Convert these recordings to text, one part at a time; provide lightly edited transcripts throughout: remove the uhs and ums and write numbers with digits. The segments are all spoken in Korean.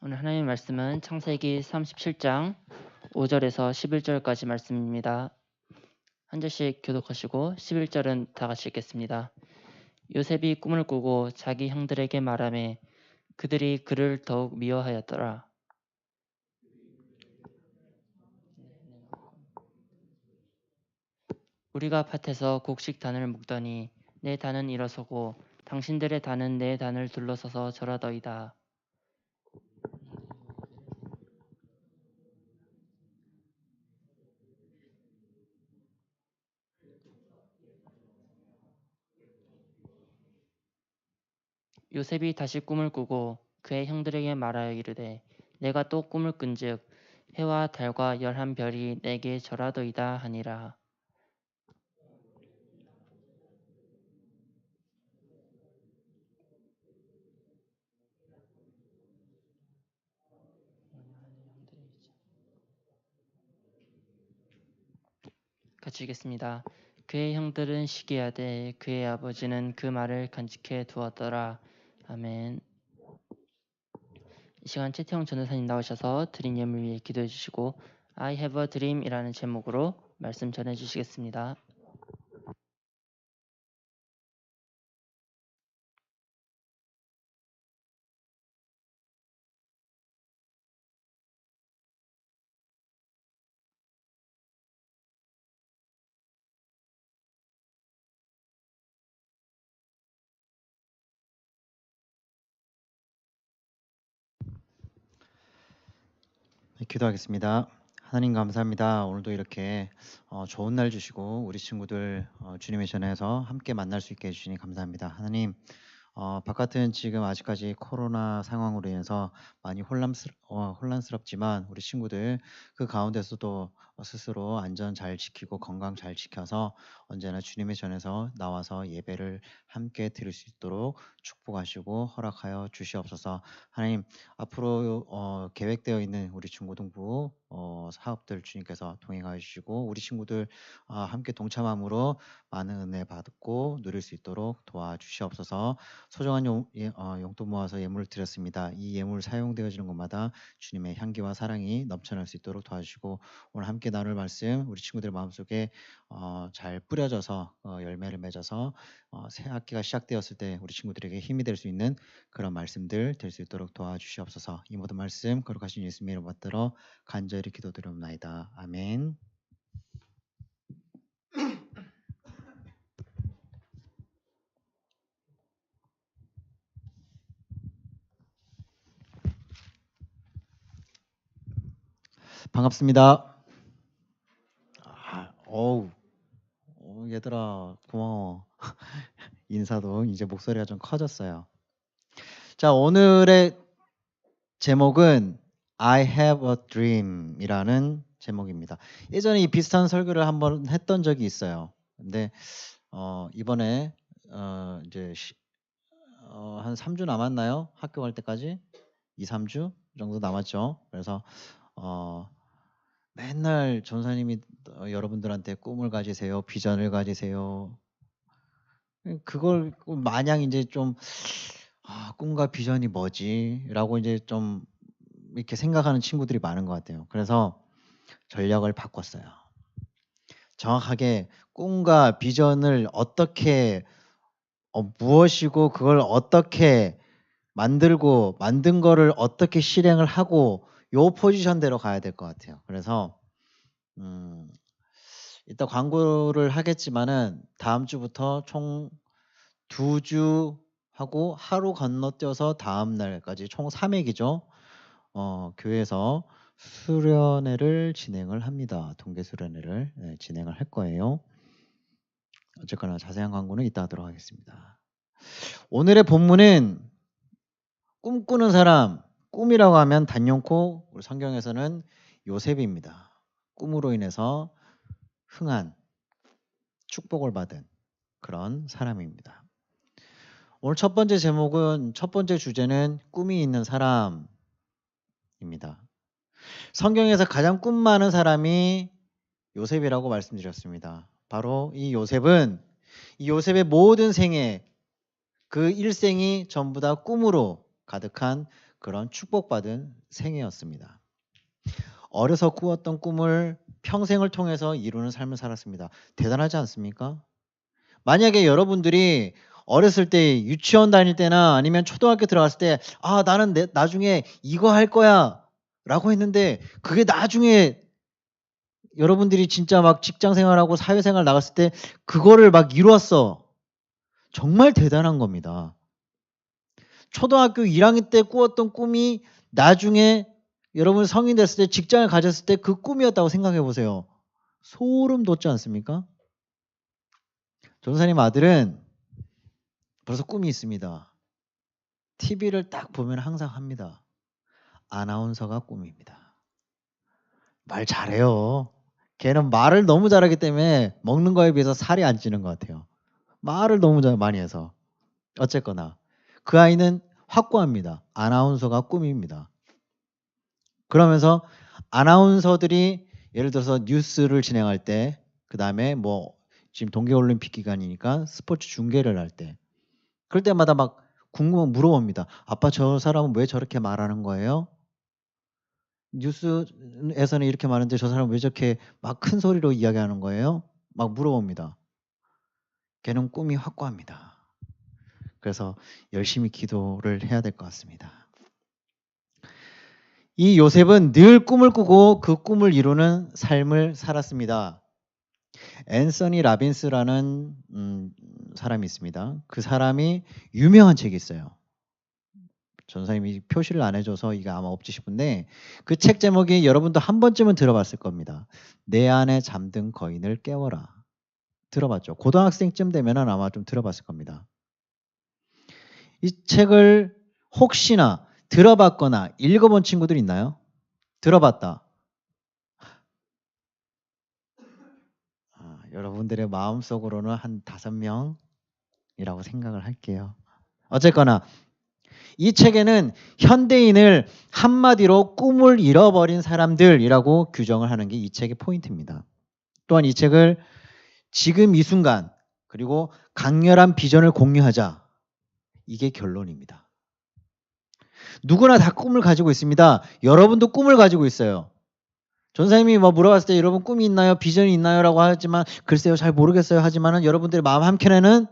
오늘 하나님의 말씀은 창세기 37장 5절에서 11절까지 말씀입니다. 한 절씩 교독하시고 11절은 다 같이 읽겠습니다. 요셉이 꿈을 꾸고 자기 형들에게 말하매 그들이 그를 더욱 미워하였더라. 우리가 밭에서 곡식단을 묶더니 내 단은 일어서고 당신들의 단은 내 단을 둘러서서 절하더이다. 요셉이 다시 꿈을 꾸고 그의 형들에게 말하여 이르되 내가 또 꿈을 꾼즉 해와 달과 11별이 내게 절하더이다 하니라. 같이 읽겠습니다. 그의 형들은 시기하되 그의 아버지는 그 말을 간직해 두었더라. 아멘. 이 시간 최태형 전도사님 나오셔서 드린 예물 위해 기도해 주시고 I have a dream 이라는 제목으로 말씀 전해 주시겠습니다. 네, 기도하겠습니다. 하나님 감사합니다. 오늘도 이렇게 좋은 날 주시고 우리 친구들 주님의 전에서 함께 만날 수 있게 해주시니 감사합니다. 하나님 바깥은 지금 아직까지 코로나 상황으로 인해서 많이 혼란스럽지만 우리 친구들 그 가운데서도 스스로 안전 잘 지키고 건강 잘 지켜서 언제나 주님의 전에서 나와서 예배를 함께 드릴 수 있도록 축복하시고 허락하여 주시옵소서. 하나님 앞으로 계획되어 있는 우리 중고등부 사업들 주님께서 동행하여 주시고 우리 친구들 함께 동참함으로 많은 은혜 받고 누릴 수 있도록 도와주시옵소서. 소중한 용돈 모아서 예물을 드렸습니다. 이 예물 사용되어지는 곳마다 주님의 향기와 사랑이 넘쳐날 수 있도록 도와주시고 오늘 함께 나눌 말씀 우리 친구들 마음속에 잘 뿌려져서 열매를 맺어서 새 학기가 시작되었을 때 우리 친구들에게 힘이 될 수 있는 그런 말씀들 될 수 있도록 도와주시옵소서. 이 모든 말씀 거룩하신 예수님의 이름 받들어 간절히 기도드립니다. 아멘. 반갑습니다. 얘들아 고마워. 인사도 이제 목소리가 좀 커졌어요. 자, 오늘의 제목은 I have a dream 이라는 제목입니다. 예전에 이 비슷한 설교를 한번 했던 적이 있어요. 근데 이번에 이제 한 3주 남았나요? 학교 갈 때까지? 2, 3주 정도 남았죠. 그래서 맨날 전사님이 여러분들한테 꿈을 가지세요. 비전을 가지세요. 그걸 마냥 이제 좀 꿈과 비전이 뭐지? 라고 이제 좀 이렇게 생각하는 친구들이 많은 것 같아요. 그래서 전략을 바꿨어요. 정확하게 꿈과 비전을 어떻게 무엇이고 그걸 어떻게 만들고 만든 거를 어떻게 실행을 하고 요 포지션대로 가야 될 것 같아요. 그래서 이따 광고를 하겠지만은 다음 주부터 총 2주 하고 하루 건너뛰어서 다음 날까지 총 3회기죠. 교회에서 수련회를 진행을 합니다. 동계 수련회를 진행을 할 거예요. 어쨌거나 자세한 광고는 이따 하도록 하겠습니다. 오늘의 본문은 꿈꾸는 사람, 꿈이라고 하면 단연코 우리 성경에서는 요셉입니다. 꿈으로 인해서 흥한 축복을 받은 그런 사람입니다. 오늘 첫 번째 제목은 첫 번째 주제는 꿈이 있는 사람입니다. 성경에서 가장 꿈 많은 사람이 요셉이라고 말씀드렸습니다. 바로 이 요셉은 이 요셉의 모든 생애 그 일생이 전부 다 꿈으로 가득한 그런 축복받은 생애였습니다. 어려서 꾸었던 꿈을 평생을 통해서 이루는 삶을 살았습니다. 대단하지 않습니까? 만약에 여러분들이 어렸을 때 유치원 다닐 때나 아니면 초등학교 들어갔을 때 나는 나중에 이거 할 거야 라고 했는데 그게 나중에 여러분들이 진짜 막 직장 생활하고 사회생활 나갔을 때 그거를 막 이루었어. 정말 대단한 겁니다. 초등학교 1학년 때 꾸었던 꿈이 나중에 여러분 성인 됐을 때 직장을 가졌을 때 그 꿈이었다고 생각해 보세요. 소름 돋지 않습니까? 전사님 아들은 벌써 꿈이 있습니다. TV를 딱 보면 항상 합니다. 아나운서가 꿈입니다. 말 잘해요. 걔는 말을 너무 잘하기 때문에 먹는 거에 비해서 살이 안 찌는 것 같아요. 말을 너무 많이 해서. 어쨌거나 그 아이는 확고합니다. 아나운서가 꿈입니다. 그러면서 아나운서들이 예를 들어서 뉴스를 진행할 때, 그 다음에 뭐 지금 동계올림픽 기간이니까 스포츠 중계를 할 때, 그럴 때마다 막 궁금한 물어봅니다. 아빠 저 사람은 왜 저렇게 말하는 거예요? 뉴스에서는 이렇게 말하는데 저 사람은 왜 저렇게 막 큰 소리로 이야기하는 거예요? 막 물어봅니다. 걔는 꿈이 확고합니다. 그래서 열심히 기도를 해야 될 것 같습니다. 이 요셉은 늘 꿈을 꾸고 그 꿈을 이루는 삶을 살았습니다. 앤서니 라빈스라는 사람이 있습니다. 그 사람이 유명한 책이 있어요. 전사님이 표시를 안 해줘서 이게 아마 없지 싶은데 그 책 제목이 여러분도 한 번쯤은 들어봤을 겁니다. 내 안에 잠든 거인을 깨워라. 들어봤죠? 고등학생쯤 되면 아마 좀 들어봤을 겁니다. 이 책을 혹시나 들어봤거나 읽어본 친구들 있나요? 들어봤다. 여러분들의 마음속으로는 한 5명이라고 생각을 할게요. 어쨌거나 이 책에는 현대인을 한마디로 꿈을 잃어버린 사람들이라고 규정을 하는 게 이 책의 포인트입니다. 또한 이 책을 지금 이 순간 그리고 강렬한 비전을 공유하자. 이게 결론입니다. 누구나 다 꿈을 가지고 있습니다. 여러분도 꿈을 가지고 있어요. 전사님이 뭐 물어봤을 때 여러분 꿈이 있나요? 비전이 있나요? 라고 하지만 글쎄요 잘 모르겠어요 하지만은 여러분들의 마음 한켠에는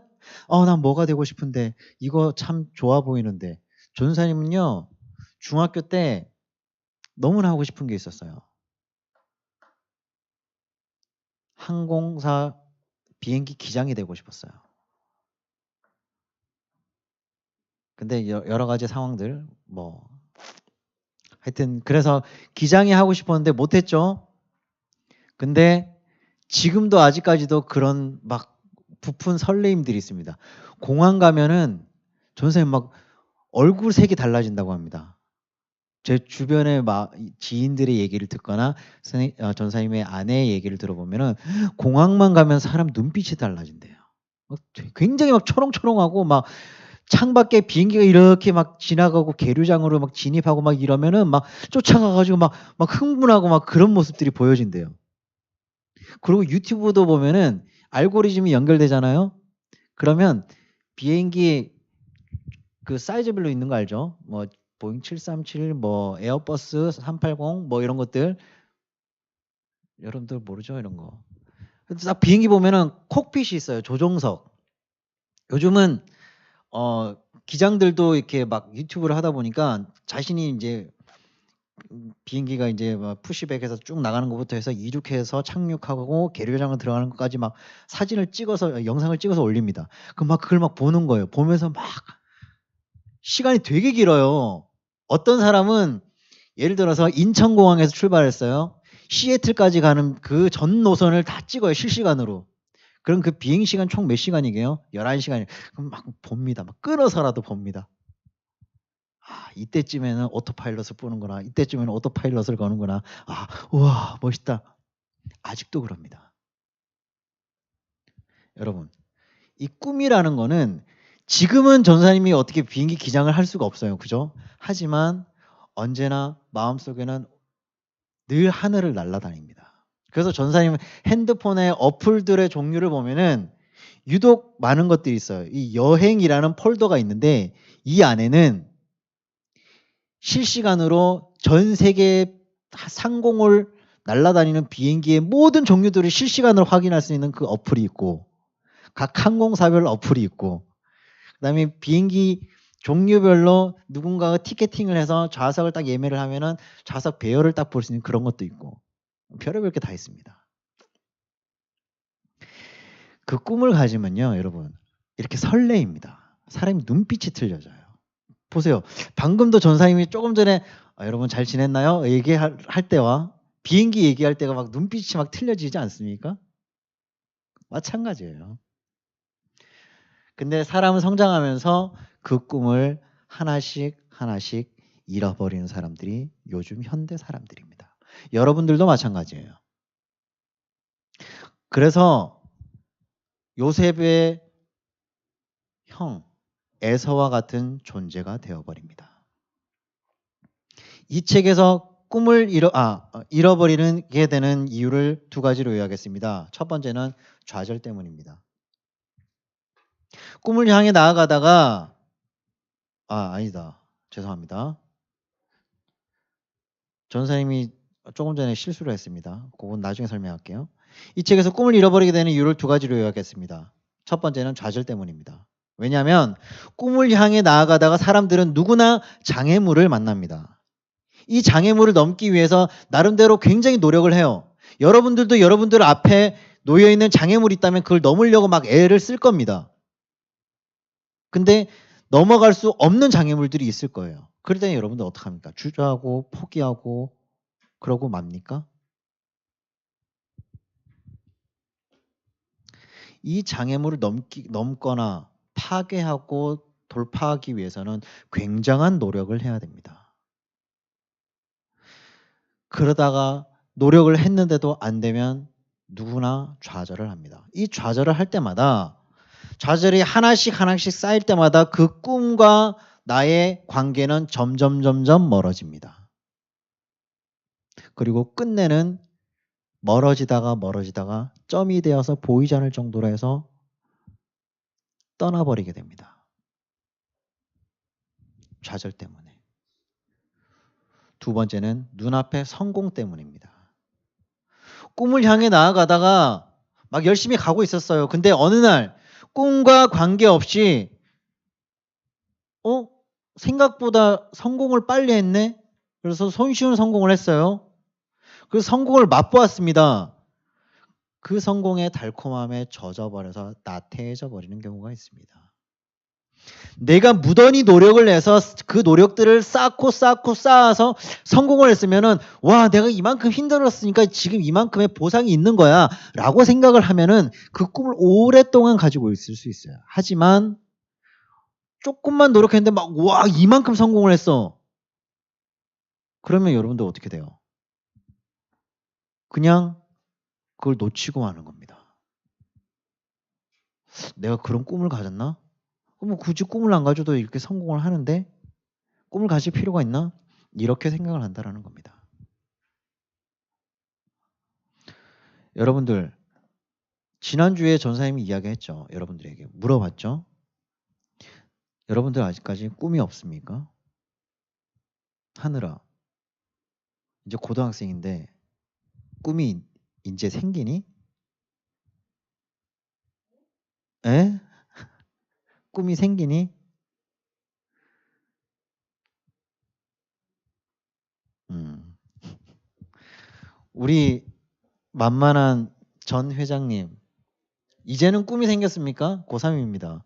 난 뭐가 되고 싶은데 이거 참 좋아 보이는데 전사님은요 중학교 때 너무나 하고 싶은 게 있었어요. 항공사 비행기 기장이 되고 싶었어요. 근데 여러 가지 상황들 뭐 하여튼 그래서 기장이 하고 싶었는데 못했죠. 근데 지금도 아직까지도 그런 막 부푼 설레임들이 있습니다. 공항 가면은 전사님 막 얼굴 색이 달라진다고 합니다. 제 주변의 지인들의 얘기를 듣거나 전사님의 아내의 얘기를 들어보면은 공항만 가면 사람 눈빛이 달라진대요. 굉장히 막 초롱초롱하고 막 창밖에 비행기가 이렇게 막 지나가고 계류장으로 막 진입하고 막 이러면은 막 쫓아가가지고 막 흥분하고 막 그런 모습들이 보여진대요. 그리고 유튜브도 보면은 알고리즘이 연결되잖아요. 그러면 비행기 그 사이즈별로 있는 거 알죠? 뭐 보잉 737, 뭐 에어버스 380, 뭐 이런 것들 여러분들 모르죠 이런 거. 딱 비행기 보면은 콕핏이 있어요. 조종석. 요즘은 기장들도 이렇게 막 유튜브를 하다 보니까 자신이 이제 비행기가 이제 막 푸시백에서 쭉 나가는 것부터 해서 이륙해서 착륙하고 계류장을 들어가는 것까지 막 사진을 찍어서 영상을 찍어서 올립니다. 그럼 막 그걸 막 보는 거예요. 보면서 막 시간이 되게 길어요. 어떤 사람은 예를 들어서 인천공항에서 출발했어요. 시애틀까지 가는 그 전 노선을 다 찍어요. 실시간으로. 그럼 그 비행 시간 총 몇 시간이게요? 11시간이에요. 그럼 막 봅니다. 막 끊어서라도 봅니다. 이때쯤에는 오토파일럿을 뿌는구나. 이때쯤에는 오토파일럿을 거는구나. 우와 멋있다. 아직도 그럽니다. 여러분 이 꿈이라는 거는 지금은 전사님이 어떻게 비행기 기장을 할 수가 없어요. 그죠? 하지만 언제나 마음속에는 늘 하늘을 날아다닙니다. 그래서 전사님 핸드폰의 어플들의 종류를 보면은 유독 많은 것들이 있어요. 이 여행이라는 폴더가 있는데 이 안에는 실시간으로 전 세계 상공을 날아다니는 비행기의 모든 종류들을 실시간으로 확인할 수 있는 그 어플이 있고, 각 항공사별 어플이 있고, 그다음에 비행기 종류별로 누군가가 티켓팅을 해서 좌석을 딱 예매를 하면은 좌석 배열을 딱 볼 수 있는 그런 것도 있고, 별의별 게 다 있습니다. 그 꿈을 가지면요, 여러분, 이렇게 설레입니다. 사람이 눈빛이 틀려져요. 보세요. 방금도 전사님이 조금 전에 여러분 잘 지냈나요? 얘기할 때와 비행기 얘기할 때가 막 눈빛이 막 틀려지지 않습니까? 마찬가지예요. 근데 사람은 성장하면서 그 꿈을 하나씩 하나씩 잃어버리는 사람들이 요즘 현대 사람들입니다. 여러분들도 마찬가지예요. 그래서 요셉의 형 에서와 같은 존재가 되어버립니다. 이 책에서 꿈을 잃어버리는 게 되는 이유를 두 가지로 요약했습니다. 첫 번째는 좌절 때문입니다. 꿈을 향해 나아가다가 아니다. 죄송합니다. 전사님이 조금 전에 실수를 했습니다. 그건 나중에 설명할게요. 이 책에서 꿈을 잃어버리게 되는 이유를 두 가지로 요약했습니다. 첫 번째는 좌절 때문입니다. 왜냐하면 꿈을 향해 나아가다가 사람들은 누구나 장애물을 만납니다. 이 장애물을 넘기 위해서 나름대로 굉장히 노력을 해요. 여러분들도 여러분들 앞에 놓여있는 장애물이 있다면 그걸 넘으려고 막 애를 쓸 겁니다. 근데 넘어갈 수 없는 장애물들이 있을 거예요. 그럴 때는 여러분들 어떡합니까? 주저하고 포기하고 그러고 맙니까? 이 장애물을 넘거나 파괴하고 돌파하기 위해서는 굉장한 노력을 해야 됩니다. 그러다가 노력을 했는데도 안 되면 누구나 좌절을 합니다. 이 좌절을 할 때마다 좌절이 하나씩 쌓일 때마다 그 꿈과 나의 관계는 점점 멀어집니다. 그리고 끝내는 멀어지다가 점이 되어서 보이지 않을 정도로 해서 떠나버리게 됩니다. 좌절 때문에. 두 번째는 눈앞의 성공 때문입니다. 꿈을 향해 나아가다가 막 열심히 가고 있었어요. 근데 어느 날 꿈과 관계없이 생각보다 성공을 빨리 했네? 그래서 손쉬운 성공을 했어요. 그래서 성공을 맛보았습니다. 그 성공의 달콤함에 젖어버려서 나태해져 버리는 경우가 있습니다. 내가 무던히 노력을 해서 그 노력들을 쌓아서 성공을 했으면은 와, 내가 이만큼 힘들었으니까 지금 이만큼의 보상이 있는 거야 라고 생각을 하면은 그 꿈을 오랫동안 가지고 있을 수 있어요. 하지만 조금만 노력했는데 막 와, 이만큼 성공을 했어. 그러면 여러분들 어떻게 돼요? 그냥 그걸 놓치고 마는 겁니다. 내가 그런 꿈을 가졌나? 그럼 굳이 꿈을 안 가져도 이렇게 성공을 하는데 꿈을 가질 필요가 있나? 이렇게 생각을 한다는 겁니다. 여러분들, 지난주에 전사님이 이야기했죠. 여러분들에게 물어봤죠. 여러분들 아직까지 꿈이 없습니까? 하늘아, 이제 고등학생인데 꿈이 이제 생기니? 에? 꿈이 생기니? 우리 만만한 전 회장님, 이제는 꿈이 생겼습니까? 고3입니다.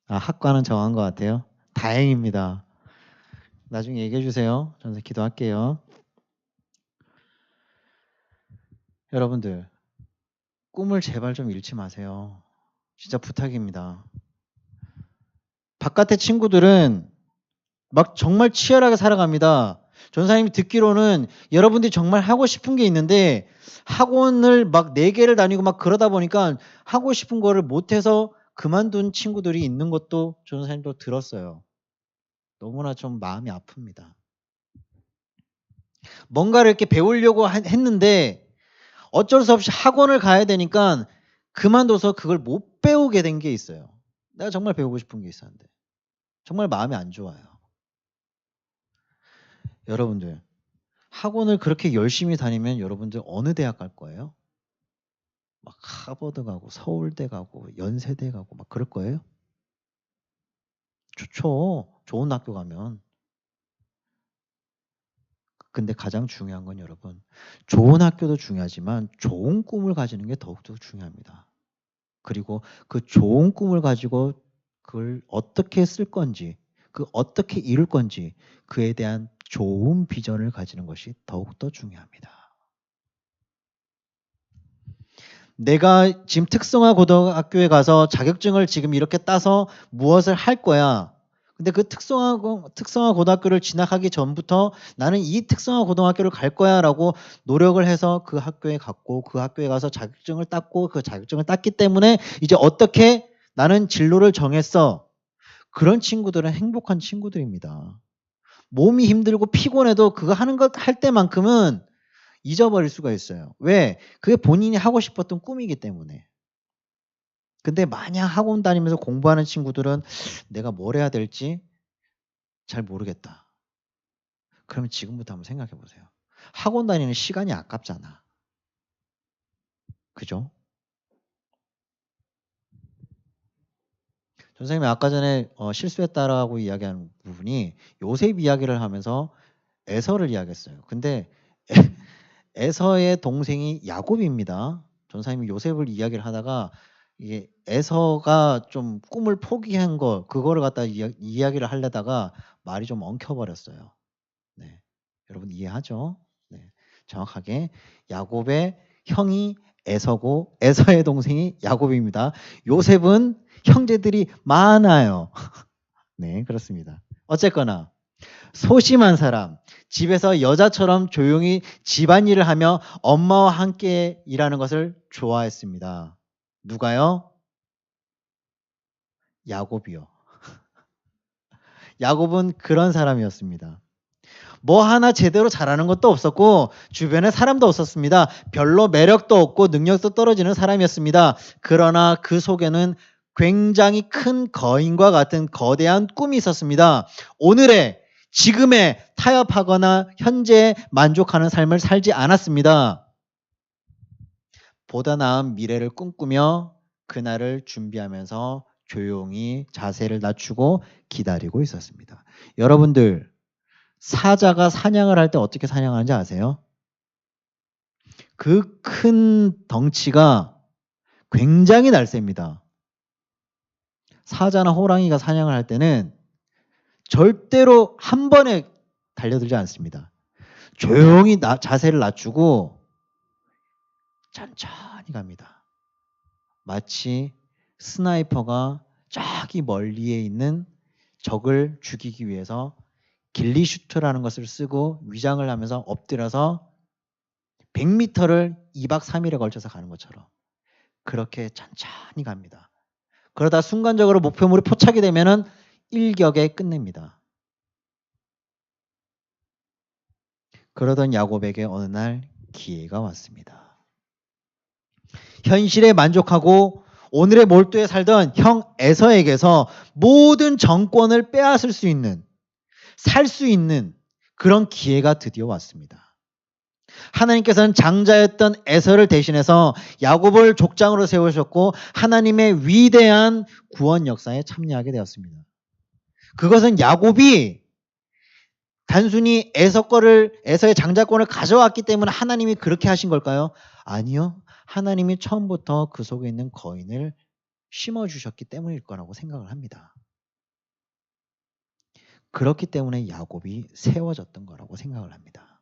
학과는 정한 것 같아요. 다행입니다. 나중에 얘기해 주세요. 전사 기도할게요. 여러분들, 꿈을 제발 좀 잃지 마세요. 진짜 부탁입니다. 바깥의 친구들은 막 정말 치열하게 살아갑니다. 전사님이 듣기로는 여러분들이 정말 하고 싶은 게 있는데 학원을 막 4개를 다니고 막 그러다 보니까 하고 싶은 거를 못해서 그만둔 친구들이 있는 것도 전사님도 들었어요. 너무나 좀 마음이 아픕니다. 뭔가를 이렇게 배우려고 했는데 어쩔 수 없이 학원을 가야 되니까 그만둬서 그걸 못 배우게 된 게 있어요. 내가 정말 배우고 싶은 게 있었는데 정말 마음이 안 좋아요. 여러분들 학원을 그렇게 열심히 다니면 여러분들 어느 대학 갈 거예요? 막 하버드 가고 서울대 가고 연세대 가고 막 그럴 거예요? 좋죠. 좋은 학교 가면. 근데 가장 중요한 건 여러분, 좋은 학교도 중요하지만 좋은 꿈을 가지는 게 더욱더 중요합니다. 그리고 그 좋은 꿈을 가지고 그걸 어떻게 쓸 건지, 그 어떻게 이룰 건지 그에 대한 좋은 비전을 가지는 것이 더욱더 중요합니다. 내가 지금 특성화 고등학교에 가서 자격증을 지금 이렇게 따서 무엇을 할 거야. 근데 그 특성화 고등학교를 진학하기 전부터 나는 이 특성화 고등학교를 갈 거야 라고 노력을 해서 그 학교에 갔고 그 학교에 가서 자격증을 땄고 그 자격증을 땄기 때문에 이제 어떻게 나는 진로를 정했어. 그런 친구들은 행복한 친구들입니다. 몸이 힘들고 피곤해도 그거 하는 것 할 때만큼은 잊어버릴 수가 있어요. 왜? 그게 본인이 하고 싶었던 꿈이기 때문에. 근데 마냥 학원 다니면서 공부하는 친구들은 내가 뭘 해야 될지 잘 모르겠다. 그러면 지금부터 한번 생각해 보세요. 학원 다니는 시간이 아깝잖아. 그죠? 선생님이 아까 전에 실수했다라고 이야기하는 부분이 요셉 이야기를 하면서 에서를 이야기했어요. 근데 에서의 동생이 야곱입니다. 전사님이 요셉을 이야기를 하다가 이게 에서가 좀 꿈을 포기한 거 그거를 갖다 이야기를 하려다가 말이 좀 엉켜버렸어요. 네. 여러분 이해하죠? 네. 정확하게 야곱의 형이 에서고 에서의 동생이 야곱입니다. 요셉은 형제들이 많아요. 네, 그렇습니다. 어쨌거나 소심한 사람, 집에서 여자처럼 조용히 집안일을 하며 엄마와 함께 일하는 것을 좋아했습니다. 누가요? 야곱이요. 야곱은 그런 사람이었습니다. 뭐 하나 제대로 잘하는 것도 없었고 주변에 사람도 없었습니다. 별로 매력도 없고 능력도 떨어지는 사람이었습니다. 그러나 그 속에는 굉장히 큰 거인과 같은 거대한 꿈이 있었습니다. 오늘의 지금에 타협하거나 현재에 만족하는 삶을 살지 않았습니다. 보다 나은 미래를 꿈꾸며 그날을 준비하면서 조용히 자세를 낮추고 기다리고 있었습니다. 여러분들 사자가 사냥을 할 때 어떻게 사냥하는지 아세요? 그 큰 덩치가 굉장히 날쌔입니다. 사자나 호랑이가 사냥을 할 때는 절대로 한 번에 달려들지 않습니다. 조용히 자세를 낮추고 천천히 갑니다. 마치 스나이퍼가 저기 멀리에 있는 적을 죽이기 위해서 길리슈트라는 것을 쓰고 위장을 하면서 엎드려서 100m를 2박 3일에 걸쳐서 가는 것처럼 그렇게 천천히 갑니다. 그러다 순간적으로 목표물이 포착이 되면은 일격에 끝냅니다. 그러던 야곱에게 어느 날 기회가 왔습니다. 현실에 만족하고 오늘의 몰두에 살던 형 에서에게서 모든 정권을 빼앗을 수 있는, 살 수 있는 그런 기회가 드디어 왔습니다. 하나님께서는 장자였던 에서를 대신해서 야곱을 족장으로 세우셨고 하나님의 위대한 구원 역사에 참여하게 되었습니다. 그것은 야곱이 단순히 에서의 장자권을 가져왔기 때문에 하나님이 그렇게 하신 걸까요? 아니요. 하나님이 처음부터 그 속에 있는 거인을 심어주셨기 때문일 거라고 생각을 합니다. 그렇기 때문에 야곱이 세워졌던 거라고 생각을 합니다.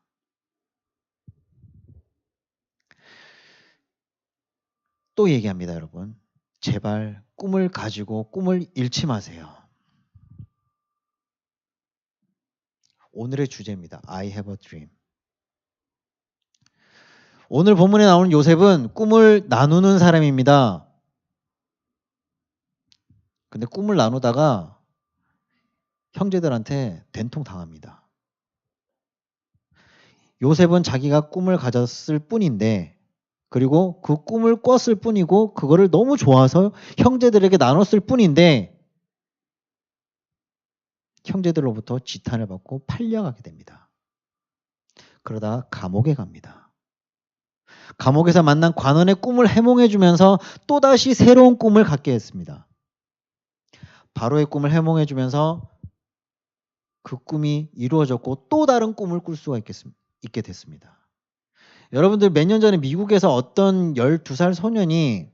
또 얘기합니다, 여러분. 제발 꿈을 가지고 꿈을 잃지 마세요. 오늘의 주제입니다. I have a dream. 오늘 본문에 나오는 요셉은 꿈을 나누는 사람입니다. 근데 꿈을 나누다가 형제들한테 된통 당합니다. 요셉은 자기가 꿈을 가졌을 뿐인데 그리고 그 꿈을 꿨을 뿐이고 그거를 너무 좋아서 형제들에게 나눴을 뿐인데 형제들로부터 지탄을 받고 팔려가게 됩니다. 그러다 감옥에 갑니다. 감옥에서 만난 관원의 꿈을 해몽해주면서 또다시 새로운 꿈을 갖게 했습니다. 바로의 꿈을 해몽해주면서 그 꿈이 이루어졌고 또 다른 꿈을 꿀 수가 있게 됐습니다. 여러분들 몇 년 전에 미국에서 어떤 12살 소년이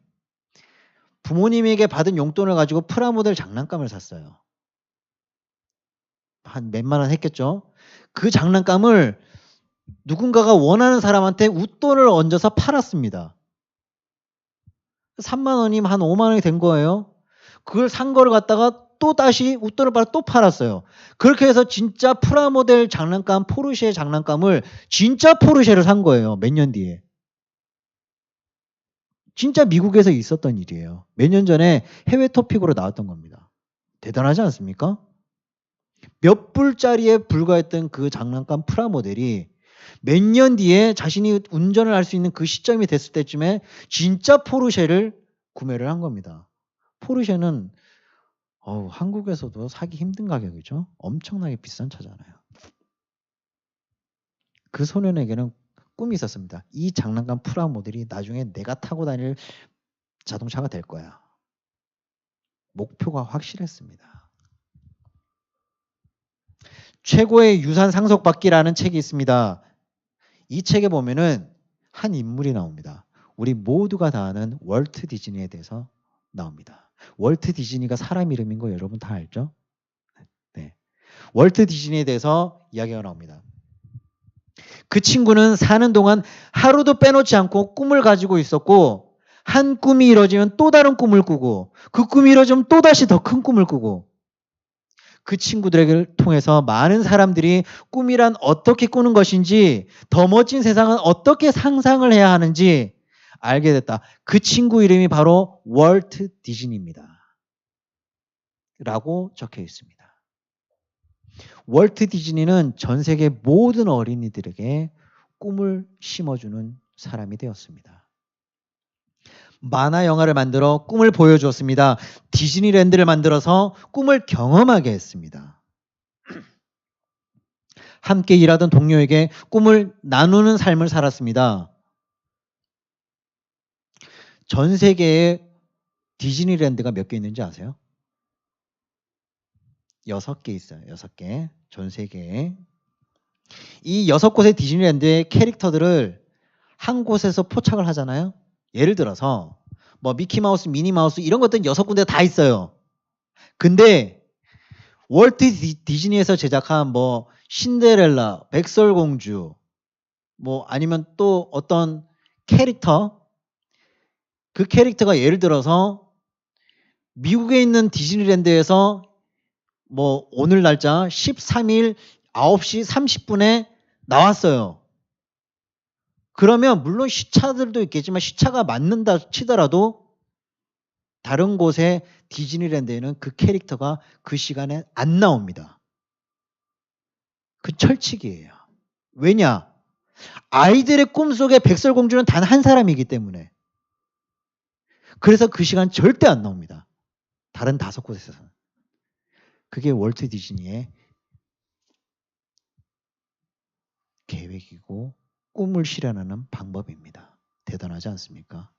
부모님에게 받은 용돈을 가지고 프라모델 장난감을 샀어요. 한 몇만 원 했겠죠. 그 장난감을 누군가가 원하는 사람한테 웃돈을 얹어서 팔았습니다. 3만 원이면 한 5만 원이 된 거예요. 그걸 산 거를 갖다가 또 다시 웃돈을 받아 또 팔았어요. 그렇게 해서 진짜 프라모델 장난감, 포르쉐 장난감을 진짜 포르쉐를 산 거예요. 몇 년 뒤에. 진짜 미국에서 있었던 일이에요. 몇 년 전에 해외 토픽으로 나왔던 겁니다. 대단하지 않습니까? 몇 불짜리에 불과했던 그 장난감 프라모델이 몇 년 뒤에 자신이 운전을 할 수 있는 그 시점이 됐을 때쯤에 진짜 포르쉐를 구매를 한 겁니다. 포르쉐는 한국에서도 사기 힘든 가격이죠. 엄청나게 비싼 차잖아요. 그 소년에게는 꿈이 있었습니다. 이 장난감 프라모델이 나중에 내가 타고 다닐 자동차가 될 거야. 목표가 확실했습니다. 최고의 유산 상속받기라는 책이 있습니다. 이 책에 보면은 한 인물이 나옵니다. 우리 모두가 다 아는 월트 디즈니에 대해서 나옵니다. 월트 디즈니가 사람 이름인 거 여러분 다 알죠? 네. 월트 디즈니에 대해서 이야기가 나옵니다. 그 친구는 사는 동안 하루도 빼놓지 않고 꿈을 가지고 있었고 한 꿈이 이루어지면 또 다른 꿈을 꾸고 그 꿈이 이루어지면 또다시 더 큰 꿈을 꾸고 그 친구들을 통해서 많은 사람들이 꿈이란 어떻게 꾸는 것인지 더 멋진 세상은 어떻게 상상을 해야 하는지 알게 됐다. 그 친구 이름이 바로 월트 디즈니입니다. 라고 적혀 있습니다. 월트 디즈니는 전 세계 모든 어린이들에게 꿈을 심어주는 사람이 되었습니다. 만화 영화를 만들어 꿈을 보여주었습니다. 디즈니랜드를 만들어서 꿈을 경험하게 했습니다. 함께 일하던 동료에게 꿈을 나누는 삶을 살았습니다. 전 세계에 디즈니랜드가 몇 개 있는지 아세요? 6개 있어요. 6개. 전 세계에. 이 6곳의 디즈니랜드의 캐릭터들을 한 곳에서 포착을 하잖아요. 예를 들어서 뭐 미키마우스, 미니마우스 이런 것들은 6군데 다 있어요. 근데 월트 디즈니에서 제작한 뭐 신데렐라, 백설공주 뭐 아니면 또 어떤 캐릭터 그 캐릭터가 예를 들어서 미국에 있는 디즈니랜드에서 뭐 오늘 날짜 13일 9시 30분에 나왔어요. 그러면 물론 시차들도 있겠지만 시차가 맞는다 치더라도 다른 곳의 디즈니랜드에는 그 캐릭터가 그 시간에 안 나옵니다. 그 철칙이에요. 왜냐? 아이들의 꿈속에 백설공주는 단 한 사람이기 때문에. 그래서 그 시간 절대 안 나옵니다. 다른 5곳에서는. 그게 월트 디즈니의 계획이고 꿈을 실현하는 방법입니다. 대단하지 않습니까?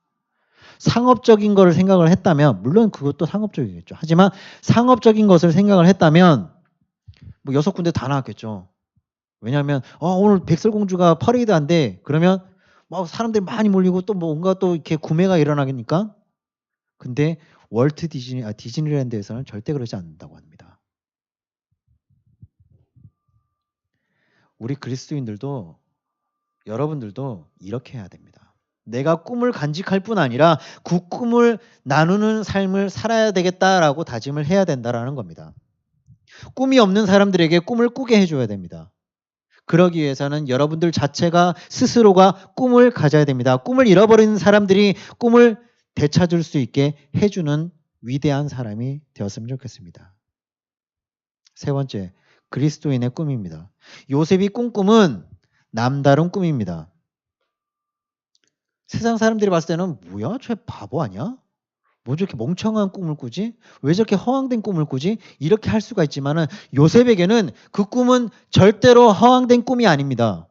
상업적인 거를 생각을 했다면 물론 그것도 상업적이겠죠. 하지만 상업적인 것을 생각을 했다면 뭐 6군데 다 나왔겠죠. 왜냐하면 오늘 백설공주가 퍼레이드 한대. 그러면 막 사람들이 많이 몰리고 또 뭔가 또 이렇게 구매가 일어나니까. 근데 월트 디즈니랜드에서는 절대 그러지 않는다고 합니다. 우리 그리스도인들도 여러분들도 이렇게 해야 됩니다. 내가 꿈을 간직할 뿐 아니라 그 꿈을 나누는 삶을 살아야 되겠다라고 다짐을 해야 된다라는 겁니다. 꿈이 없는 사람들에게 꿈을 꾸게 해줘야 됩니다. 그러기 위해서는 여러분들 자체가 스스로가 꿈을 가져야 됩니다. 꿈을 잃어버리는 사람들이 꿈을 되찾을 수 있게 해주는 위대한 사람이 되었으면 좋겠습니다. 세 번째, 그리스도인의 꿈입니다. 요셉이 꿈은 남다른 꿈입니다. 세상 사람들이 봤을 때는 뭐야? 저 바보 아니야? 뭐 저렇게 멍청한 꿈을 꾸지? 왜 저렇게 허황된 꿈을 꾸지? 이렇게 할 수가 있지만은 요셉에게는 그 꿈은 절대로 허황된 꿈이 아닙니다.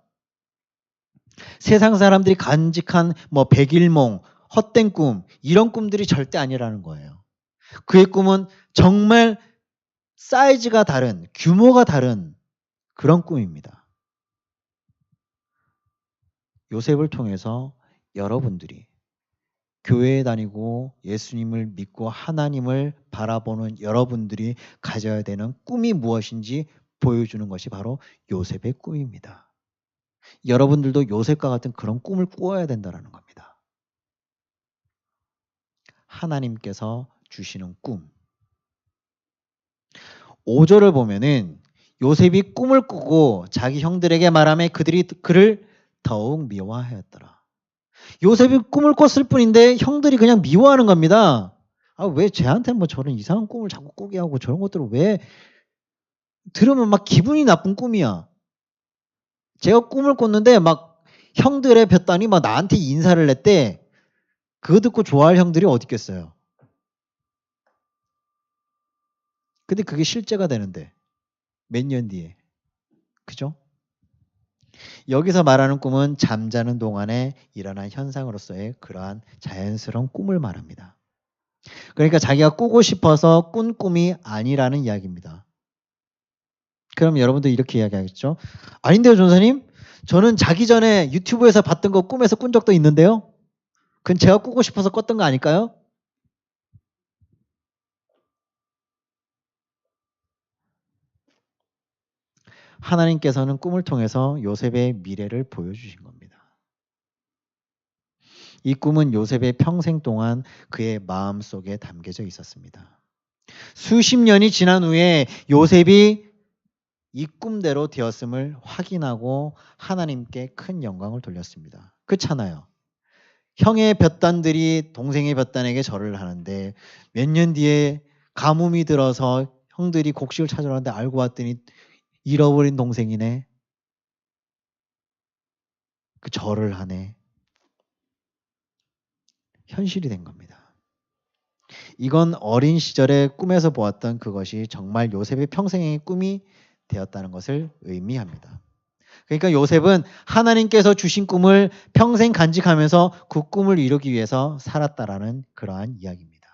세상 사람들이 간직한 뭐 백일몽, 헛된 꿈, 이런 꿈들이 절대 아니라는 거예요. 그의 꿈은 정말 사이즈가 다른, 규모가 다른 그런 꿈입니다. 요셉을 통해서 여러분들이 교회에 다니고 예수님을 믿고 하나님을 바라보는 여러분들이 가져야 되는 꿈이 무엇인지 보여주는 것이 바로 요셉의 꿈입니다. 여러분들도 요셉과 같은 그런 꿈을 꾸어야 된다는 겁니다. 하나님께서 주시는 꿈. 5절을 보면은 요셉이 꿈을 꾸고 자기 형들에게 말하며 그들이 그를 더욱 미워하였더라. 요셉이 꿈을 꿨을 뿐인데 형들이 그냥 미워하는 겁니다. 아, 왜 쟤한테는 뭐 저런 이상한 꿈을 자꾸 꾸게 하고 저런 것들을 왜 들으면 막 기분이 나쁜 꿈이야. 제가 꿈을 꿨는데 막 형들의 볕단이 막 나한테 인사를 했대. 그거 듣고 좋아할 형들이 어디 있겠어요. 근데 그게 실제가 되는데 몇 년 뒤에. 그죠? 여기서 말하는 꿈은 잠자는 동안에 일어난 현상으로서의 그러한 자연스러운 꿈을 말합니다. 그러니까 자기가 꾸고 싶어서 꾼 꿈이 아니라는 이야기입니다. 그럼 여러분들 이렇게 이야기하겠죠? 아닌데요, 전사님? 저는 자기 전에 유튜브에서 봤던 거 꿈에서 꾼 적도 있는데요? 그건 제가 꾸고 싶어서 꿨던 거 아닐까요? 하나님께서는 꿈을 통해서 요셉의 미래를 보여주신 겁니다. 이 꿈은 요셉의 평생 동안 그의 마음속에 담겨져 있었습니다. 수십 년이 지난 후에 요셉이 이 꿈대로 되었음을 확인하고 하나님께 큰 영광을 돌렸습니다. 그렇잖아요. 형의 볕단들이 동생의 볕단에게 절을 하는데 몇 년 뒤에 가뭄이 들어서 형들이 곡식을 찾으러 왔는데 알고 봤더니 잃어버린 동생이네. 그 절을 하네. 현실이 된 겁니다. 이건 어린 시절에 꿈에서 보았던 그것이 정말 요셉의 평생의 꿈이 되었다는 것을 의미합니다. 그러니까 요셉은 하나님께서 주신 꿈을 평생 간직하면서 그 꿈을 이루기 위해서 살았다라는 그러한 이야기입니다.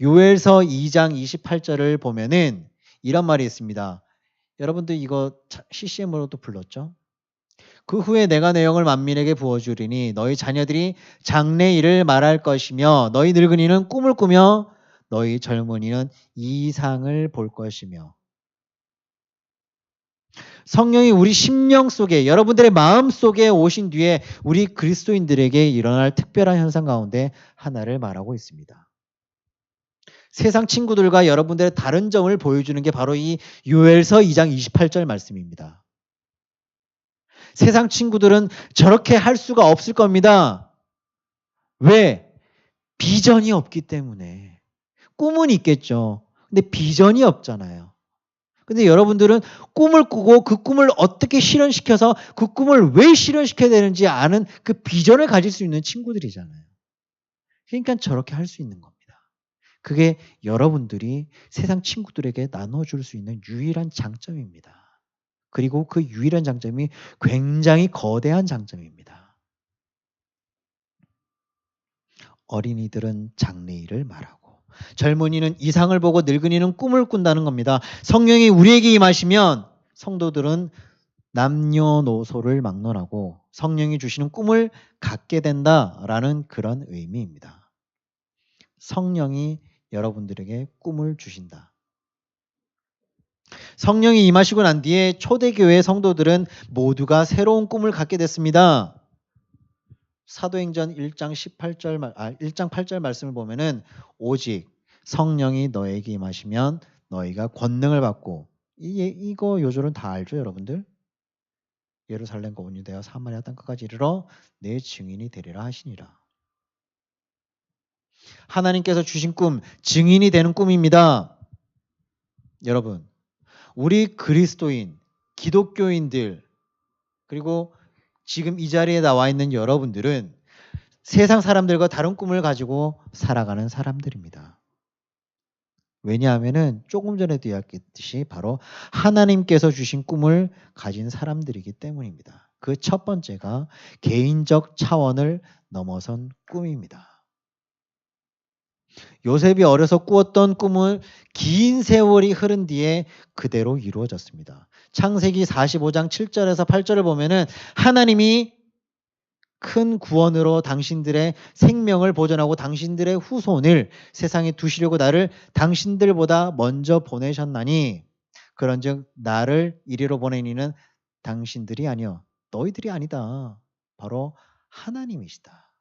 요엘서 2장 28절을 보면은 이런 말이 있습니다. 여러분들 이거 CCM으로도 불렀죠? 그 후에 내가 내 영을 만민에게 부어주리니 너희 자녀들이 장래일을 말할 것이며 너희 늙은이는 꿈을 꾸며 너희 젊은이는 이상을 볼 것이며. 성령이 우리 심령 속에 여러분들의 마음 속에 오신 뒤에 우리 그리스도인들에게 일어날 특별한 현상 가운데 하나를 말하고 있습니다. 세상 친구들과 여러분들의 다른 점을 보여주는 게 바로 이 요엘서 2장 28절 말씀입니다. 세상 친구들은 저렇게 할 수가 없을 겁니다. 왜? 비전이 없기 때문에. 꿈은 있겠죠. 근데 비전이 없잖아요. 근데 여러분들은 꿈을 꾸고 그 꿈을 어떻게 실현시켜서 그 꿈을 왜 실현시켜야 되는지 아는 그 비전을 가질 수 있는 친구들이잖아요. 그러니까 저렇게 할 수 있는 겁니다. 그게 여러분들이 세상 친구들에게 나눠줄 수 있는 유일한 장점입니다. 그리고 그 유일한 장점이 굉장히 거대한 장점입니다. 어린이들은 장래일을 말하고 젊은이는 이상을 보고 늙은이는 꿈을 꾼다는 겁니다. 성령이 우리에게 임하시면 성도들은 남녀노소를 막론하고 성령이 주시는 꿈을 갖게 된다라는 그런 의미입니다. 성령이 여러분들에게 꿈을 주신다. 성령이 임하시고 난 뒤에 초대교회 성도들은 모두가 새로운 꿈을 갖게 됐습니다. 사도행전 1장 8절 말씀을 보면은 오직 성령이 너에게 임하시면 너희가 권능을 받고 이거 요절은 다 알죠, 여러분들? 예루살렘과 온 유대와 사마리아 땅끝까지 이르러 내 증인이 되리라 하시니라. 하나님께서 주신 꿈, 증인이 되는 꿈입니다. 여러분, 우리 그리스도인, 기독교인들, 그리고 지금 이 자리에 나와 있는 여러분들은 세상 사람들과 다른 꿈을 가지고 살아가는 사람들입니다. 왜냐하면은 조금 전에도 이야기했듯이 바로 하나님께서 주신 꿈을 가진 사람들이기 때문입니다. 그 첫 번째가 개인적 차원을 넘어선 꿈입니다. 요셉이 어려서 꾸었던 꿈을 긴 세월이 흐른 뒤에 그대로 이루어졌습니다. 창세기 45장 7절에서 8절을 보면은 하나님이 큰 구원으로 당신들의 생명을 보존하고 당신들의 후손을 세상에 두시려고 나를 당신들보다 먼저 보내셨나니 그런즉 나를 이리로 보낸 이는 당신들이 아니요 너희들이 아니다. 바로 하나님이시다.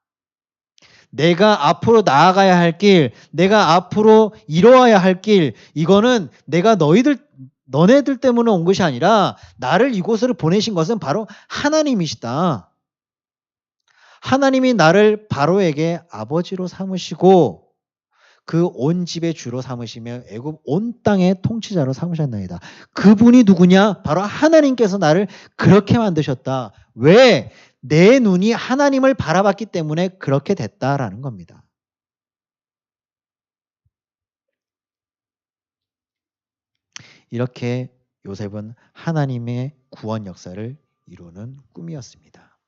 내가 앞으로 나아가야 할 길, 내가 앞으로 이루어야 할 길, 이거는 내가 너네들 때문에 온 것이 아니라 나를 이곳으로 보내신 것은 바로 하나님이시다. 하나님이 나를 바로에게 아버지로 삼으시고 그 온 집의 주로 삼으시며 애굽 온 땅의 통치자로 삼으셨나이다. 그분이 누구냐? 바로 하나님께서 나를 그렇게 만드셨다. 왜? 내 눈이 하나님을 바라봤기 때문에 그렇게 됐다라는 겁니다. 이렇게 요셉은 하나님의 구원 역사를 이루는 꿈이었습니다.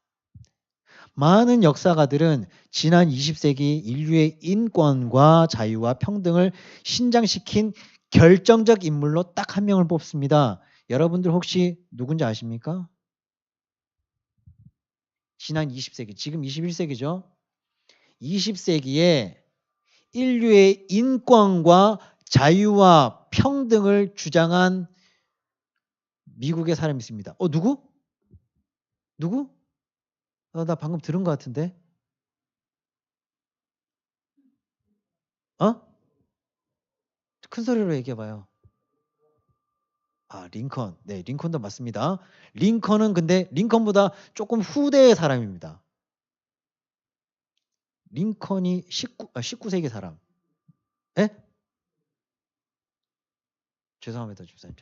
많은 역사가들은 지난 20세기 인류의 인권과 자유와 평등을 신장시킨 결정적 인물로 딱 한 명을 뽑습니다. 여러분들 혹시 누군지 아십니까? 지난 20세기, 지금 21세기죠. 20세기에 인류의 인권과 자유와 평등을 주장한 미국의 사람이 있습니다. 누구? 누구? 나 방금 들은 것 같은데. 큰 소리로 얘기해봐요. 링컨. 네, 링컨도 맞습니다. 링컨은 근데 링컨보다 조금 후대의 사람입니다. 링컨이 19세기 사람. 에? 죄송합니다, 집사님.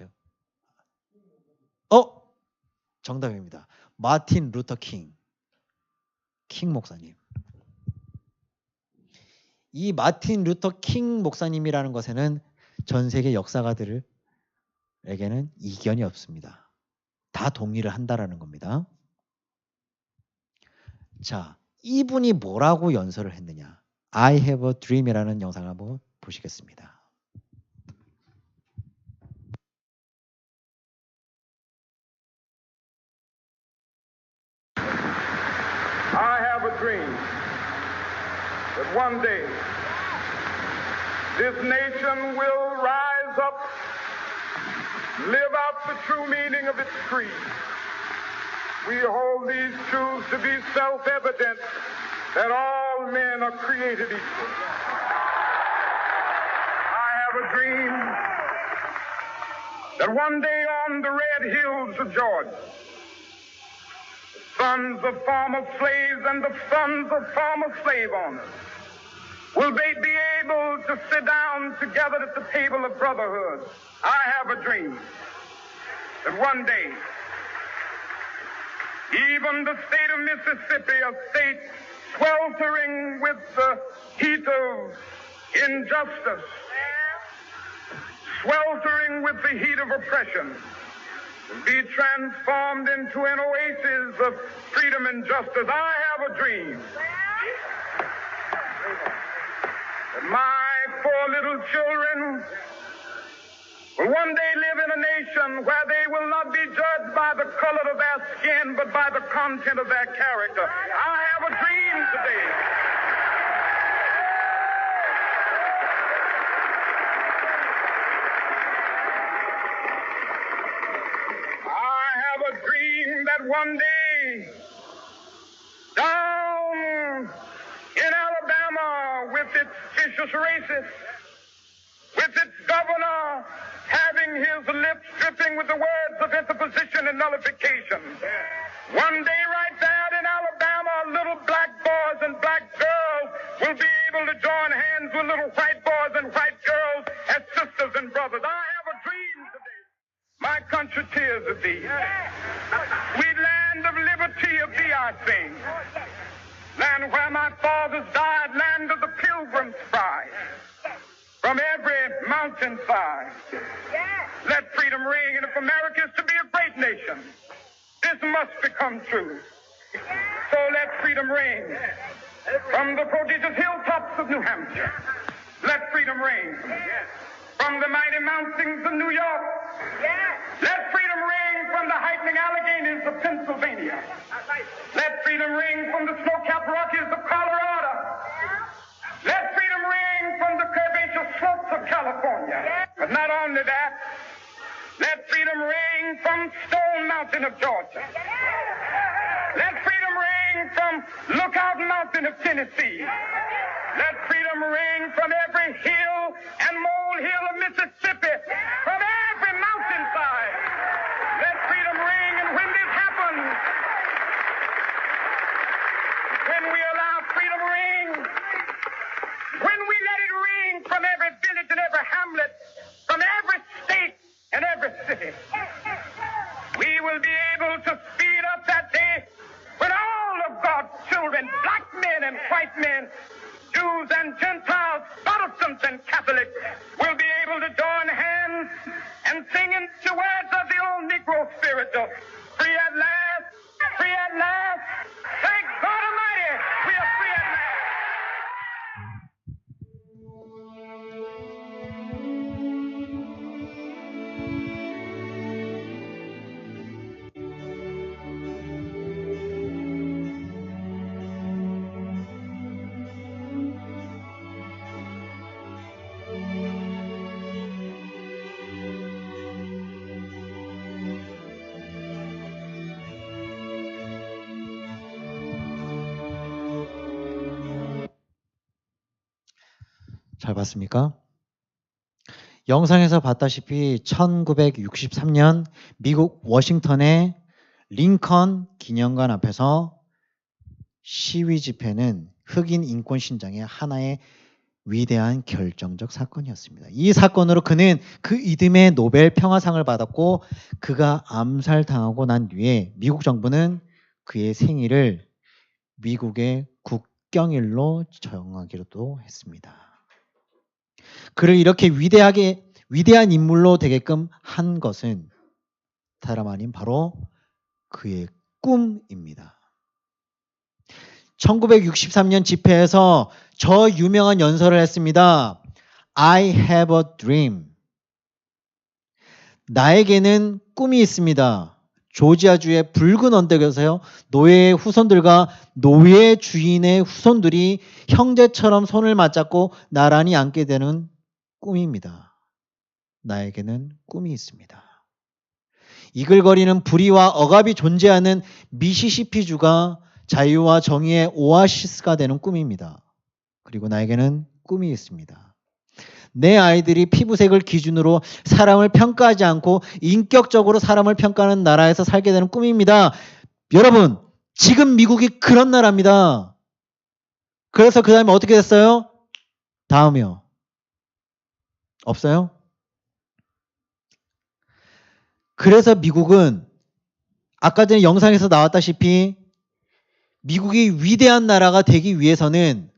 정답입니다. 마틴 루터 킹 목사님. 이 마틴 루터 킹 목사님이라는 것에는 전 세계 역사가들에게는 이견이 없습니다. 다 동의를 한다라는 겁니다. 자, 이분이 뭐라고 연설을 했느냐? I have a dream이라는 영상을 한번 보시겠습니다. I have a dream that one day this nation will rise up, live out the true meaning of its creed. We hold these truths to be self-evident that all men are created equal. I have a dream that one day on the red hills of Georgia, sons of former slaves and the sons of former slave owners will they be able to sit down together at the table of brotherhood. I have a dream that one day even the state of Mississippi, a state sweltering with the heat of injustice, sweltering with the heat of oppression, be transformed into an oasis of freedom and justice. I have a dream that my 4 little children will one day live in a nation where they will not be judged by the color of their skin, but by the content of their character. I have a dream today. That one day down in Alabama with its vicious racists, with its governor having his lips dripping with the words of interposition and nullification. One day right there in Alabama, little black boys and black girls will be able to join hands with little white boys and white girls as sisters and brothers. I have a dream today. My country tears of thee. Sweet land of liberty, of thee I sing. Land where my fathers died, land of the pilgrim's pride. From every mountainside, let freedom ring. And if America is to be a great nation, this must become true. So let freedom ring. From the prodigious hilltops of New Hampshire, let freedom ring. From the mighty mountains of New York, let freedom ring. From the heightening Alleghanies of Pennsylvania, let freedom ring. From the snow-capped Rockies of Colorado, let freedom ring. From the curvaceous slopes of California. But not only that, let freedom ring from Stone Mountain of Georgia. Let freedom ring from Lookout Mountain of Tennessee. Let freedom ring from every hill and molehill of Mississippi, from every mountainside. Let freedom ring, and when this happens, when we allow freedom ring, when we let it ring from every village and every hamlet, from every state and every city, we will be able to speed up that day when all of God's children, black men and white men, Jews and Gentiles, Protestants and Catholics, will be able to join hands and sing in the words of the old Negro spiritual, free at last, free at last. Thank God Almighty, we are free at last. 잘 봤습니까? 영상에서 봤다시피 1963년 미국 워싱턴의 링컨 기념관 앞에서 시위 집회는 흑인 인권 신장의 하나의 위대한 결정적 사건이었습니다. 이 사건으로 그는 그 이듬해 노벨 평화상을 받았고, 그가 암살당하고 난 뒤에 미국 정부는 그의 생일을 미국의 국경일로 정하기로도 했습니다. 그를 이렇게 위대한 인물로 되게끔 한 것은 다름 아닌 바로 그의 꿈입니다. 1963년 집회에서 저 유명한 연설을 했습니다. I have a dream. 나에게는 꿈이 있습니다. 조지아주의 붉은 언덕에서요, 노예의 후손들과 노예 주인의 후손들이 형제처럼 손을 맞잡고 나란히 앉게 되는 꿈입니다. 나에게는 꿈이 있습니다. 이글거리는 불의와 억압이 존재하는 미시시피주가 자유와 정의의 오아시스가 되는 꿈입니다. 그리고 나에게는 꿈이 있습니다. 내 아이들이 피부색을 기준으로 사람을 평가하지 않고 인격적으로 사람을 평가하는 나라에서 살게 되는 꿈입니다. 여러분, 지금 미국이 그런 나라입니다. 그래서 그 다음에 어떻게 됐어요? 다음이요. 없어요? 그래서 미국은 아까 전에 영상에서 나왔다시피 미국이 위대한 나라가 되기 위해서는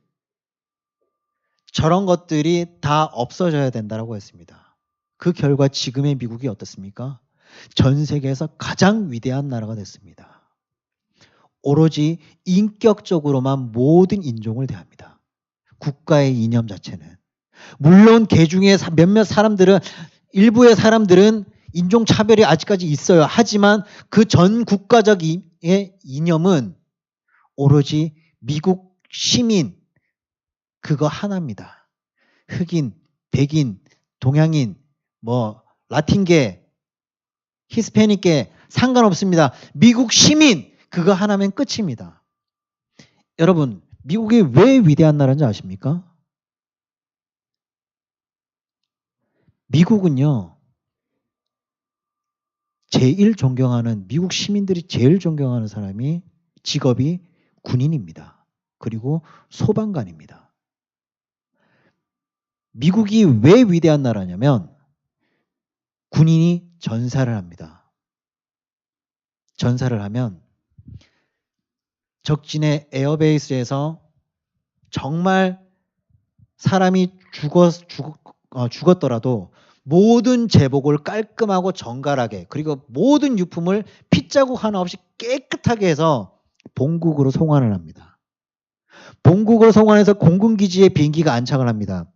저런 것들이 다 없어져야 된다고 했습니다. 그 결과 지금의 미국이 어떻습니까? 전 세계에서 가장 위대한 나라가 됐습니다. 오로지 인격적으로만 모든 인종을 대합니다. 국가의 이념 자체는. 물론 개 중에 몇몇 사람들은, 일부의 사람들은 인종차별이 아직까지 있어요. 하지만 그 전 국가적의 이념은 오로지 미국 시민, 그거 하나입니다. 흑인, 백인, 동양인, 라틴계, 히스패닉계 상관없습니다. 미국 시민, 그거 하나면 끝입니다. 여러분, 미국이 왜 위대한 나라인지 아십니까? 미국은요, 미국 시민들이 제일 존경하는 사람이 직업이 군인입니다. 그리고 소방관입니다. 미국이 왜 위대한 나라냐면 군인이 전사를 합니다. 전사를 하면 적진의 에어베이스에서 정말 사람이 죽었더라도 모든 제복을 깔끔하고 정갈하게, 그리고 모든 유품을 핏자국 하나 없이 깨끗하게 해서 본국으로 송환을 합니다. 본국으로 송환해서 공군기지에 비행기가 안착을 합니다.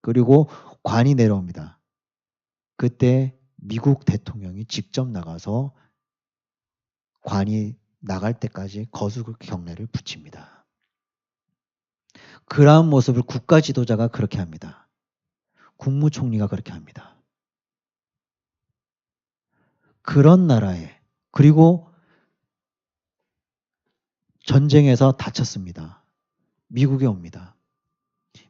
그리고 관이 내려옵니다. 그때 미국 대통령이 직접 나가서 관이 나갈 때까지 거수 경례를 붙입니다. 그러한 모습을 국가 지도자가 그렇게 합니다. 국무총리가 그렇게 합니다. 그런 나라에, 그리고 전쟁에서 다쳤습니다. 미국에 옵니다.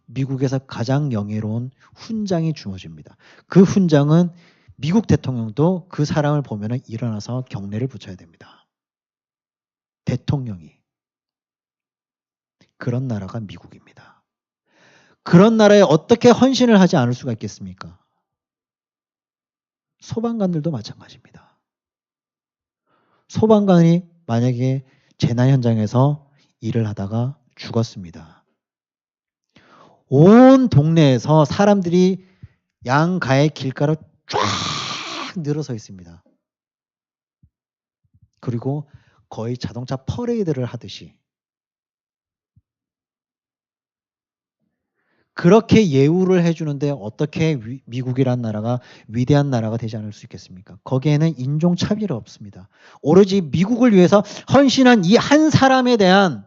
미국에서 가장 영예로운 훈장이 주어집니다. 그 훈장은 미국 대통령도 그 사람을 보면 일어나서 경례를 붙여야 됩니다. 대통령이. 그런 나라가 미국입니다. 그런 나라에 어떻게 헌신을 하지 않을 수가 있겠습니까? 소방관들도 마찬가지입니다. 소방관이 만약에 재난 현장에서 일을 하다가 죽었습니다. 온 동네에서 사람들이 양가의 길가로 쫙 늘어서 있습니다. 그리고 거의 자동차 퍼레이드를 하듯이 그렇게 예우를 해주는데 어떻게 미국이란 나라가 위대한 나라가 되지 않을 수 있겠습니까? 거기에는 인종차별이 없습니다. 오로지 미국을 위해서 헌신한 이 한 사람에 대한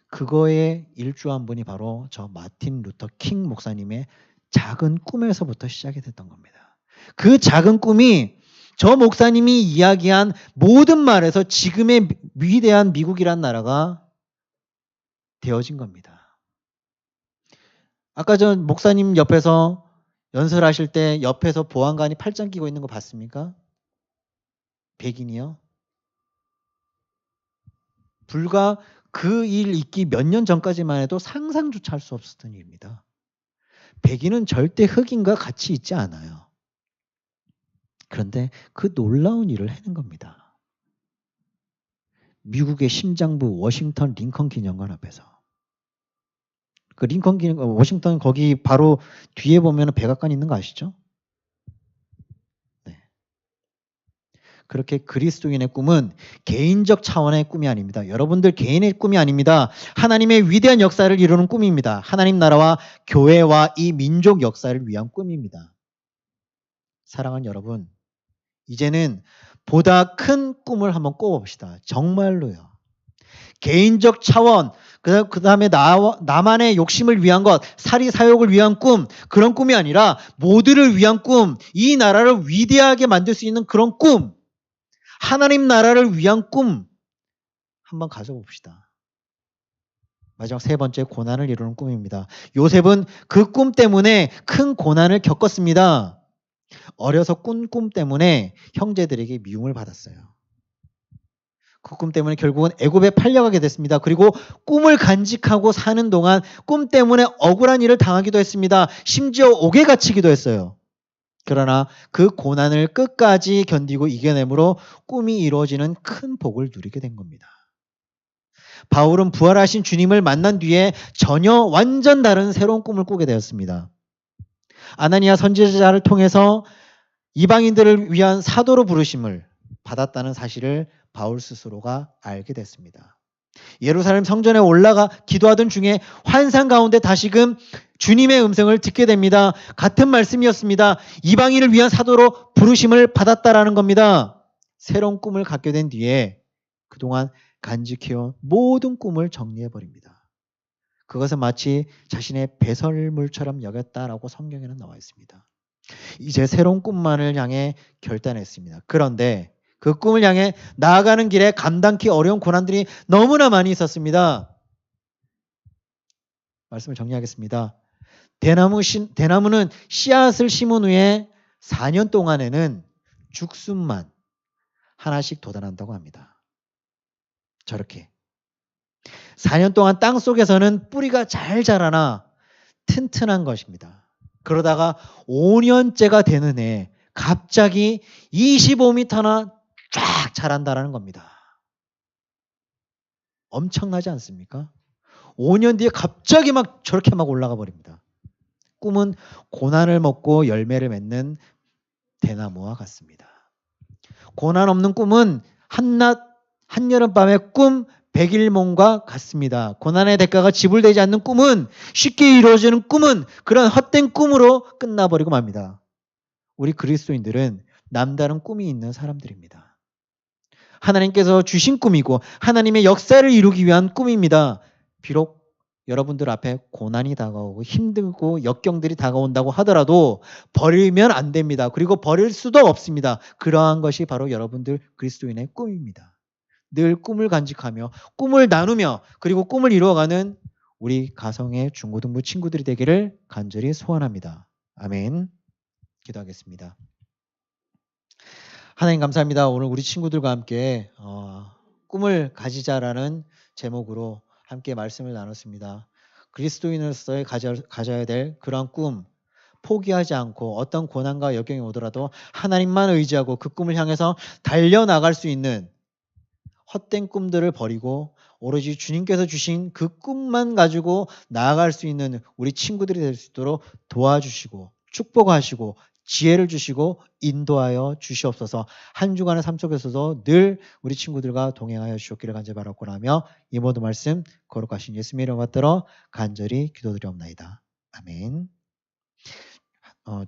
그거에 일조한 분이 바로 저 마틴 루터 킹 목사님의 작은 꿈에서부터 시작이 됐던 겁니다. 그 작은 꿈이 저 목사님이 이야기한 모든 말에서 지금의 위대한 미국이란 나라가 되어진 겁니다. 아까 저 목사님 옆에서 연설하실 때 옆에서 보안관이 팔짱 끼고 있는 거 봤습니까? 백인이요? 불과 그 일 있기 몇 년 전까지만 해도 상상조차 할 수 없었던 일입니다. 백인은 절대 흑인과 같이 있지 않아요. 그런데 그 놀라운 일을 해낸 겁니다. 미국의 심장부 워싱턴 링컨 기념관 앞에서. 그 링컨 기념관, 워싱턴 거기 바로 뒤에 보면 백악관 있는 거 아시죠? 네. 그렇게 그리스도인의 꿈은 개인적 차원의 꿈이 아닙니다. 여러분들 개인의 꿈이 아닙니다. 하나님의 위대한 역사를 이루는 꿈입니다. 하나님 나라와 교회와 이 민족 역사를 위한 꿈입니다. 사랑하는 여러분, 이제는 보다 큰 꿈을 한번 꿔봅시다. 정말로요. 개인적 차원, 그 다음에 나만의 욕심을 위한 것, 사리사욕을 위한 꿈, 그런 꿈이 아니라 모두를 위한 꿈, 이 나라를 위대하게 만들 수 있는 그런 꿈, 하나님 나라를 위한 꿈 한번 가져봅시다. 마지막 세 번째, 고난을 이루는 꿈입니다. 요셉은 그 꿈 때문에 큰 고난을 겪었습니다. 어려서 꾼 꿈 때문에 형제들에게 미움을 받았어요. 그 꿈 때문에 결국은 애굽에 팔려가게 됐습니다. 그리고 꿈을 간직하고 사는 동안 꿈 때문에 억울한 일을 당하기도 했습니다. 심지어 옥에 갇히기도 했어요. 그러나 그 고난을 끝까지 견디고 이겨내므로 꿈이 이루어지는 큰 복을 누리게 된 겁니다. 바울은 부활하신 주님을 만난 뒤에 전혀 완전 다른 새로운 꿈을 꾸게 되었습니다. 아나니아 선지자를 통해서 이방인들을 위한 사도로 부르심을 받았다는 사실을 바울 스스로가 알게 됐습니다. 예루살렘 성전에 올라가 기도하던 중에 환상 가운데 다시금 주님의 음성을 듣게 됩니다. 같은 말씀이었습니다. 이방인을 위한 사도로 부르심을 받았다라는 겁니다. 새로운 꿈을 갖게 된 뒤에 그동안 간직해온 모든 꿈을 정리해버립니다. 그것은 마치 자신의 배설물처럼 여겼다라고 성경에는 나와 있습니다. 이제 새로운 꿈만을 향해 결단했습니다. 그런데 그 꿈을 향해 나아가는 길에 감당기 어려운 고난들이 너무나 많이 있었습니다. 말씀을 정리하겠습니다. 대나무는 씨앗을 심은 후에 4년 동안에는 죽순만 하나씩 돋아난다고 합니다. 저렇게 4년 동안 땅 속에서는 뿌리가 잘 자라나 튼튼한 것입니다. 그러다가 5년째가 되는 해 갑자기 25m나 쫙 자란다라는 겁니다. 엄청나지 않습니까? 5년 뒤에 갑자기 막 저렇게 막 올라가 버립니다. 꿈은 고난을 먹고 열매를 맺는 대나무와 같습니다. 고난 없는 꿈은 한낮 한여름밤의 꿈 100일몽과 같습니다. 고난의 대가가 지불되지 않는 꿈은 쉽게 이루어지는 꿈은 그런 헛된 꿈으로 끝나버리고 맙니다. 우리 그리스도인들은 남다른 꿈이 있는 사람들입니다. 하나님께서 주신 꿈이고 하나님의 역사를 이루기 위한 꿈입니다. 비록 여러분들 앞에 고난이 다가오고 힘들고 역경들이 다가온다고 하더라도 버리면 안 됩니다. 그리고 버릴 수도 없습니다. 그러한 것이 바로 여러분들 그리스도인의 꿈입니다. 늘 꿈을 간직하며 꿈을 나누며 그리고 꿈을 이루어가는 우리 가성의 중고등부 친구들이 되기를 간절히 소원합니다. 아멘. 기도하겠습니다. 하나님 감사합니다. 오늘 우리 친구들과 함께 꿈을 가지자라는 제목으로 함께 말씀을 나눴습니다. 그리스도인으로서의 가져야 될 그런 꿈, 포기하지 않고 어떤 고난과 역경이 오더라도 하나님만 의지하고 그 꿈을 향해서 달려나갈 수 있는 헛된 꿈들을 버리고 오로지 주님께서 주신 그 꿈만 가지고 나아갈 수 있는 우리 친구들이 될 수 있도록 도와주시고 축복하시고 지혜를 주시고 인도하여 주시옵소서. 한 주간의 삶 속에서도 늘 우리 친구들과 동행하여 주셨기를 간절히 바라고 하며 이 모든 말씀 거룩하신 예수님의 이름 받들어 간절히 기도드리옵나이다. 아멘.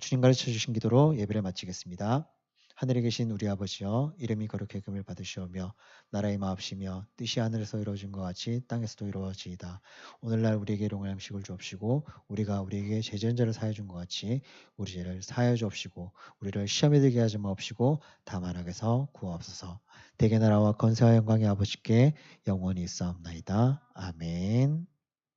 주님 가르쳐 주신 기도로 예배를 마치겠습니다. 하늘에 계신 우리 아버지여, 이름이 거룩히 여김을 받으시오며 나라의 마옵시며 뜻이 하늘에서 이루어진 것 같이 땅에서도 이루어지이다. 오늘날 우리에게 일용할 음식을 주옵시고 우리가 우리에게 죄지은 자를 사하여 준 것 같이 우리 죄를 사하여 주옵시고 우리를 시험에 들게 하지 마옵시고 다만 악에서 구하옵소서. 대개 나라와 권세와 영광의 아버지께 영원히 있사옵나이다. 아멘.